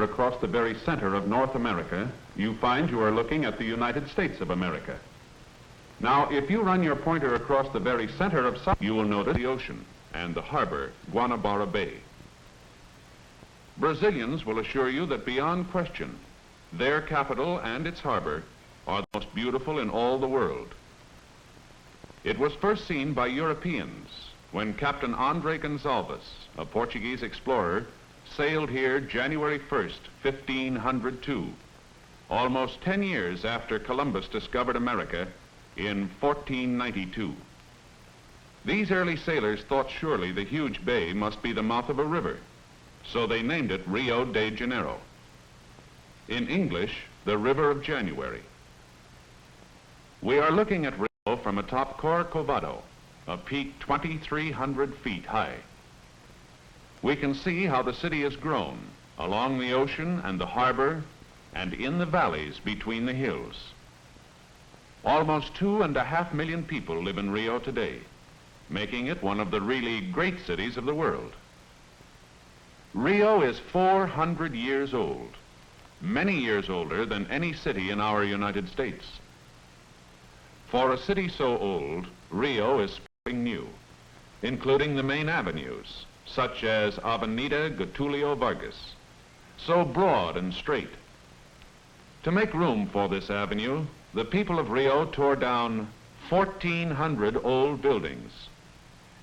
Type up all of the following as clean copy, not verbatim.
across the very center of North America, you find you are looking at the United States of America. Now, if you run your pointer across the very center of South, you will notice the ocean and the harbor, Guanabara Bay. Brazilians will assure you that beyond question, their capital and its harbor are the most beautiful in all the world. It was first seen by Europeans when Captain André Gonçalves, a Portuguese explorer, sailed here January 1st, 1502, almost 10 years after Columbus discovered America in 1492. These early sailors thought surely the huge bay must be the mouth of a river, so they named it Rio de Janeiro. In English, the River of January. We are looking at Rio from atop Corcovado, a peak 2,300 feet high. We can see how the city has grown along the ocean and the harbor and in the valleys between the hills. Almost 2.5 million people live in Rio today, making it one of the really great cities of the world. Rio is 400 years old, many years older than any city in our United States. For a city so old, Rio is spring new, including the main avenues, such as Avenida Getulio Vargas, so broad and straight. To make room for this avenue, the people of Rio tore down 1,400 old buildings,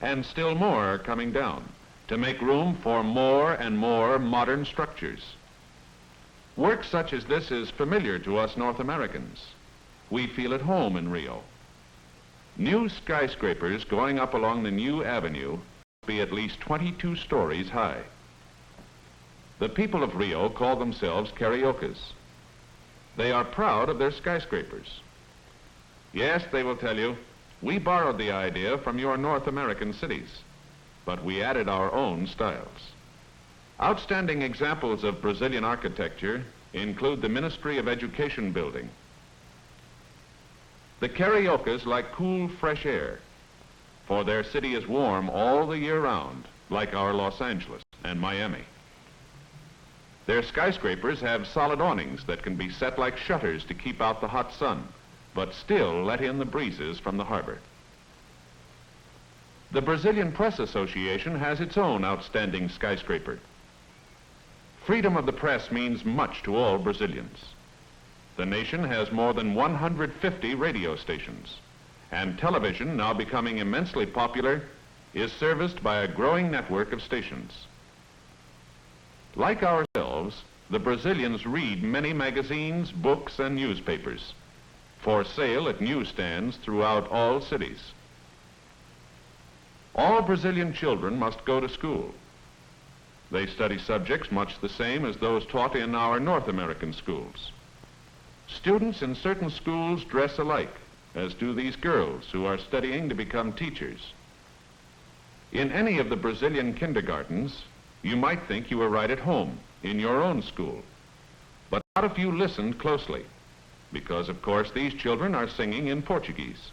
and still more are coming down to make room for more and more modern structures. Work such as this is familiar to us North Americans. We feel at home in Rio. New skyscrapers going up along the new avenue be at least 22 stories high. The people of Rio call themselves Cariocas. They are proud of their skyscrapers. Yes, they will tell you, we borrowed the idea from your North American cities, but we added our own styles. Outstanding examples of Brazilian architecture include the Ministry of Education building. The Cariocas like cool, fresh air, for their city is warm all the year round, like our Los Angeles and Miami. Their skyscrapers have solid awnings that can be set like shutters to keep out the hot sun, but still let in the breezes from the harbor. The Brazilian Press Association has its own outstanding skyscraper. Freedom of the press means much to all Brazilians. The nation has more than 150 radio stations, and television, now becoming immensely popular, is serviced by a growing network of stations. Like ourselves, the Brazilians read many magazines, books, and newspapers for sale at newsstands throughout all cities. All Brazilian children must go to school. They study subjects much the same as those taught in our North American schools. Students in certain schools dress alike, as do these girls who are studying to become teachers. In any of the Brazilian kindergartens, you might think you were right at home in your own school, but not if you listened closely, because of course these children are singing in Portuguese.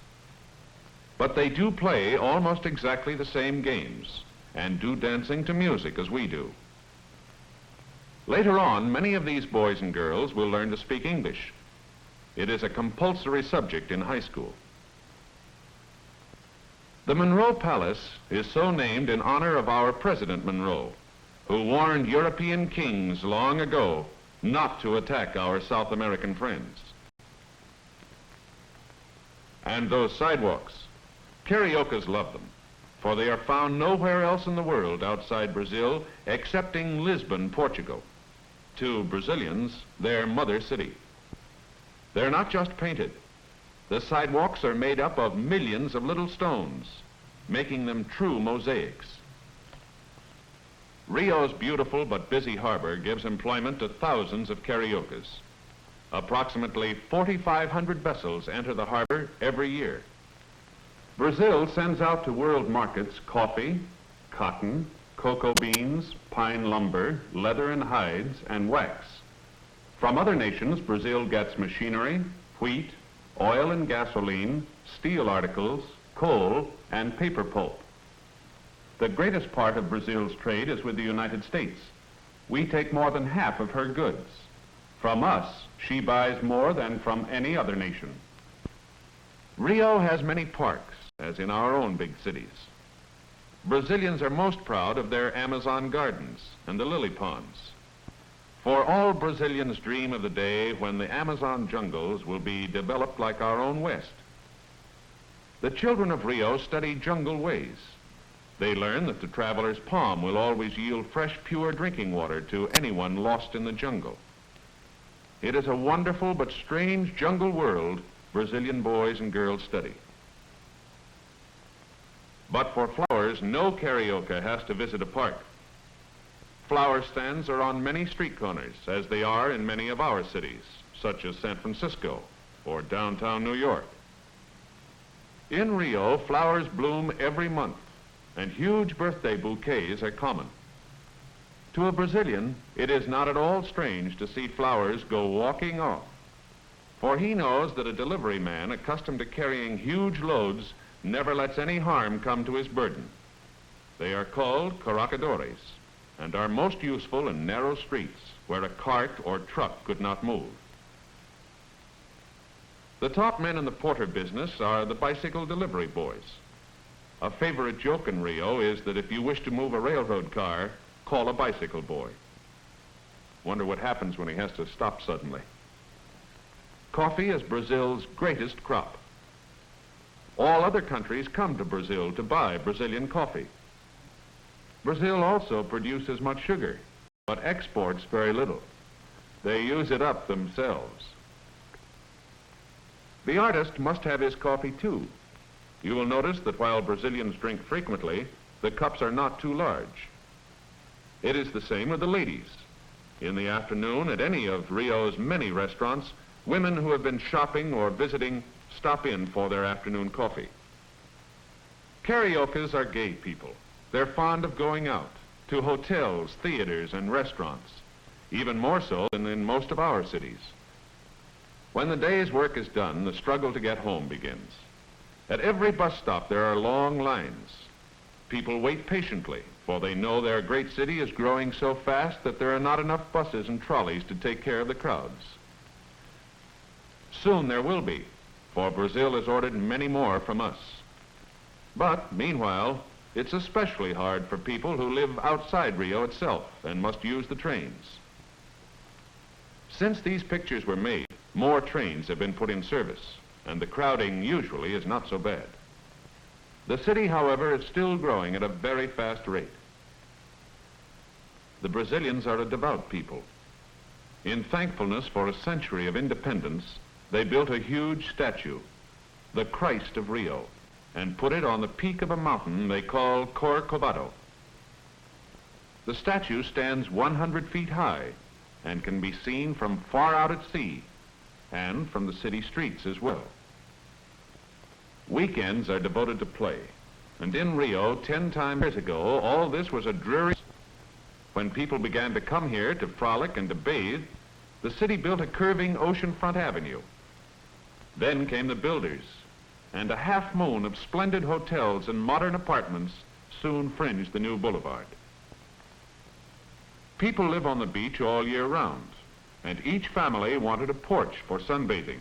But they do play almost exactly the same games and do dancing to music as we do. Later on, many of these boys and girls will learn to speak English. It is a compulsory subject in high school. The Monroe Palace is so named in honor of our President Monroe, who warned European kings long ago not to attack our South American friends. And those sidewalks, Cariocas love them, for they are found nowhere else in the world outside Brazil excepting Lisbon, Portugal. To Brazilians, their mother city. They're not just painted. The sidewalks are made up of millions of little stones, making them true mosaics. Rio's beautiful but busy harbor gives employment to thousands of Cariocas. Approximately 4,500 vessels enter the harbor every year. Brazil sends out to world markets coffee, cotton, cocoa beans, pine lumber, leather and hides, and wax. From other nations, Brazil gets machinery, wheat, oil and gasoline, steel articles, coal, and paper pulp. The greatest part of Brazil's trade is with the United States, we take more than half of her goods. From us, she buys more than from any other nation. Rio has many parks, as in our own big cities. Brazilians are most proud of their Amazon gardens and the lily ponds. For all Brazilians dream of the day when the Amazon jungles will be developed like our own West. The children of Rio study jungle ways. They learn that the traveler's palm will always yield fresh, pure drinking water to anyone lost in the jungle. It is a wonderful but strange jungle world Brazilian boys and girls study. But for flowers, no carioca has to visit a park. Flower stands are on many street corners, as they are in many of our cities, such as San Francisco or downtown New York. In Rio, flowers bloom every month, and huge birthday bouquets are common. To a Brazilian, it is not at all strange to see flowers go walking off, for he knows that a delivery man accustomed to carrying huge loads never lets any harm come to his burden. They are called carregadores and are most useful in narrow streets where a cart or truck could not move. The top men in the porter business are the bicycle delivery boys. A favorite joke in Rio is that if you wish to move a railroad car, call a bicycle boy. Wonder what happens when he has to stop suddenly. Coffee is Brazil's greatest crop. All other countries come to Brazil to buy Brazilian coffee. Brazil also produces much sugar, but exports very little. They use it up themselves. The artist must have his coffee too. You will notice that while Brazilians drink frequently, the cups are not too large. It is the same with the ladies. In the afternoon at any of Rio's many restaurants, women who have been shopping or visiting stop in for their afternoon coffee. Cariocas are gay people. They're fond of going out to hotels, theaters, and restaurants, even more so than in most of our cities. When the day's work is done, the struggle to get home begins. At every bus stop, there are long lines. People wait patiently, for they know their great city is growing so fast that there are not enough buses and trolleys to take care of the crowds. Soon there will be, for Brazil has ordered many more from us. But, meanwhile, it's especially hard for people who live outside Rio itself and must use the trains. Since these pictures were made, more trains have been put in service, and the crowding usually is not so bad. The city, however, is still growing at a very fast rate. The Brazilians are a devout people. In thankfulness for a century of independence, they built a huge statue, the Christ of Rio, and put it on the peak of a mountain they call Corcovado. The statue stands 100 feet high and can be seen from far out at sea and from the city streets as well. Weekends are devoted to play, and in Rio 10 years ago, all this was a dreary. When people began to come here to frolic and to bathe, the city built a curving oceanfront avenue. Then came the builders, and a half moon of splendid hotels and modern apartments soon fringed the new boulevard. People live on the beach all year round, and each family wanted a porch for sunbathing.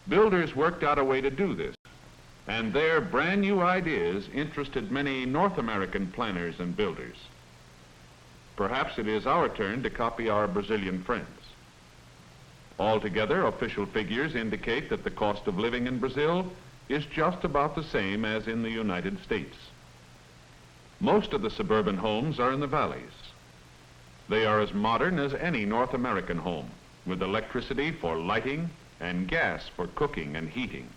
Builders worked out a way to do this, and their brand new ideas interested many North American planners and builders. Perhaps it is our turn to copy our Brazilian friends. Altogether, official figures indicate that the cost of living in Brazil is just about the same as in the United States. Most of the suburban homes are in the valleys. They are as modern as any North American home, with electricity for lighting and gas for cooking and heating.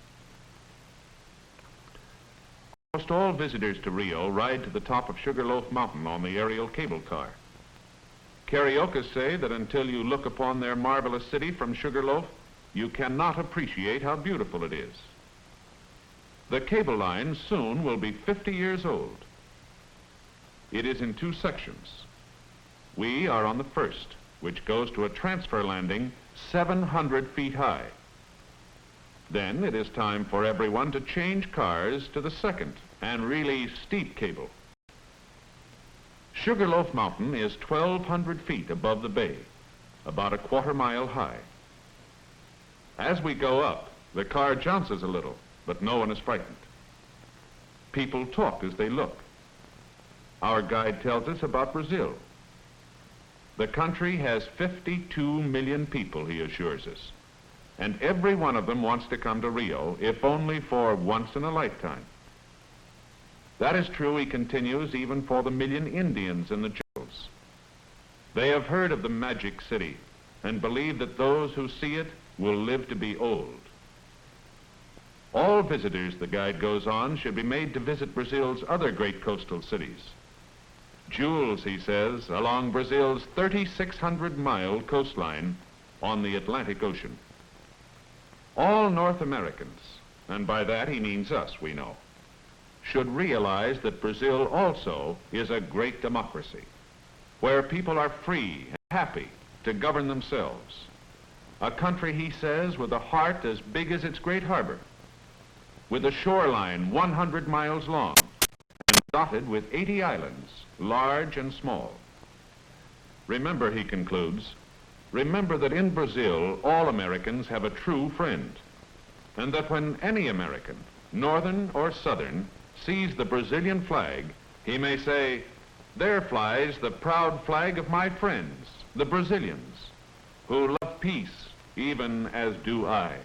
Almost all visitors to Rio ride to the top of Sugarloaf Mountain on the aerial cable car. Cariocas say that until you look upon their marvelous city from Sugarloaf, you cannot appreciate how beautiful it is. The cable line soon will be 50 years old. It is in 2 sections. We are on the first, which goes to a transfer landing 700 feet high. Then it is time for everyone to change cars to the second and really steep cable. Sugarloaf Mountain is 1,200 feet above the bay, about a quarter-mile high. As we go up, the car jounces a little, but no one is frightened. People talk as they look. Our guide tells us about Brazil. The country has 52 million people, he assures us, and every one of them wants to come to Rio, if only for once in a lifetime. That is true, he continues, even for the million Indians in the jungles. They have heard of the magic city and believe that those who see it will live to be old. All visitors, the guide goes on, should be made to visit Brazil's other great coastal cities. Jewels, he says, along Brazil's 3,600-mile coastline on the Atlantic Ocean. All North Americans, and by that he means us, we know, should realize that Brazil also is a great democracy, where people are free and happy to govern themselves. A country, he says, with a heart as big as its great harbor, with a shoreline 100 miles long, and dotted with 80 islands, large and small. Remember, he concludes, remember that in Brazil, all Americans have a true friend, and that when any American, northern or southern, sees the Brazilian flag, he may say, there flies the proud flag of my friends, the Brazilians, who love peace even as do I.